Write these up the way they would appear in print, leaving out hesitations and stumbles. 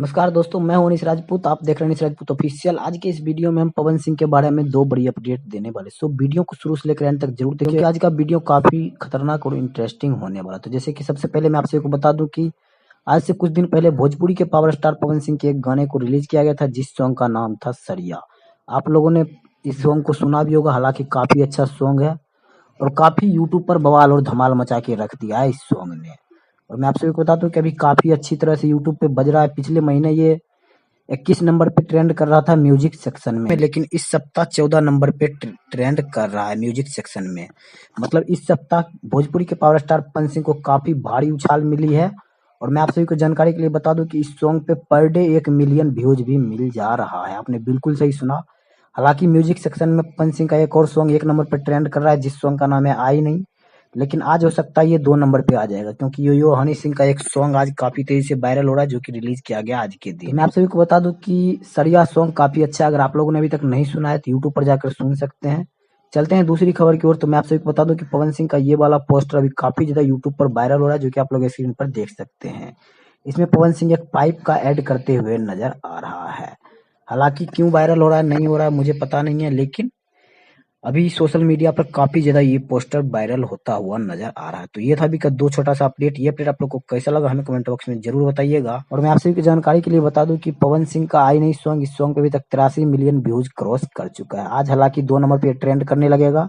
नमस्कार दोस्तों, मैं हूं अनीश राजपूत। आप देख रहे हैं अनीश राजपूत ऑफिशियल। आज के इस वीडियो में हम पवन सिंह के बारे में दो बड़ी अपडेट देने वाले। सो वीडियो को शुरू से लेकर अंत तक जरूर देखिए, क्योंकि आज का वीडियो काफी खतरनाक और इंटरेस्टिंग होने वाला। तो जैसे कि सबसे पहले मैं आपसे को बता दूं कि आज से कुछ दिन पहले भोजपुरी के पावर स्टार पवन सिंह के एक गाने को रिलीज किया गया था, जिस सॉन्ग का नाम था सरिया। आप लोगों ने इस सॉन्ग को सुना भी होगा, हालांकि काफी अच्छा सॉन्ग है और काफी यूट्यूब पर बवाल और धमाल मचा के रख दिया है इस सॉन्ग ने। और मैं आपसे बता दूं कि अभी काफी अच्छी तरह से यूट्यूब पे बज रहा है। पिछले महीने ये 21 नंबर पे ट्रेंड कर रहा था म्यूजिक सेक्शन में, लेकिन इस सप्ताह 14 नंबर पे ट्रेंड कर रहा है म्यूजिक सेक्शन में। मतलब इस सप्ताह भोजपुरी के पावर स्टार पवन सिंह को काफी भारी उछाल मिली है। और मैं आप सभी को जानकारी के लिए बता दूं कि इस सॉन्ग पे पर डे 1 मिलियन व्यूज भी मिल जा रहा है। आपने बिल्कुल सही सुना। हालांकि म्यूजिक सेक्शन में पवन सिंह का एक और सॉन्ग 1 नंबर पर ट्रेंड कर रहा है, जिस सॉन्ग का नाम है आई नहीं। लेकिन आज हो सकता है ये 2 नंबर पे आ जाएगा, क्योंकि यो हनी सिंह का एक सॉन्ग आज काफी तेजी से वायरल हो रहा है, जो कि रिलीज किया गया आज के दिन। तो मैं आप सभी को बता दूं कि सरिया सॉन्ग काफी अच्छा है। अगर आप लोगों ने अभी तक नहीं सुना है तो यूट्यूब पर जाकर सुन सकते हैं। चलते हैं दूसरी खबर की ओर। तो मैं आप सभी को बता दूं कि पवन सिंह का ये वाला पोस्टर अभी काफी ज्यादा यूट्यूब पर वायरल हो रहा है, जो कि आप लोग स्क्रीन पर देख सकते हैं। इसमें पवन सिंह एक पाइप का ऐड करते हुए नजर आ रहा है। हालांकि क्यों वायरल हो रहा है नहीं हो रहा है मुझे पता नहीं है, लेकिन अभी सोशल मीडिया पर काफी ज्यादा ये पोस्टर वायरल होता हुआ नजर आ रहा है। तो ये था अभी का दो छोटा सा अपडेट। ये अपडेट आप लोग को कैसा लगा हमें कमेंट बॉक्स में जरूर बताइएगा। और मैं आप सभी की जानकारी के लिए बता दूं कि पवन सिंह का आई नहीं सॉन्ग, इस सॉन्ग पे अभी तक 83 मिलियन व्यूज क्रॉस कर चुका है। आज हालांकि 2 नंबर पे ट्रेंड करने लगेगा।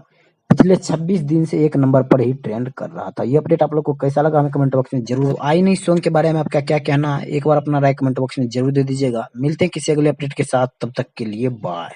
पिछले 26 दिन से 1 नंबर पर ही ट्रेंड कर रहा था। ये अपडेट आप लोग को कैसा लगा हमें कमेंट बॉक्स में जरूर। तो आई नहीं सॉन्ग के बारे में आपका क्या कहना है, एक बार अपना राय कमेंट बॉक्स में जरूर दे दीजिएगा। मिलते हैं किसी अगले अपडेट के साथ, तब तक के लिए बाय।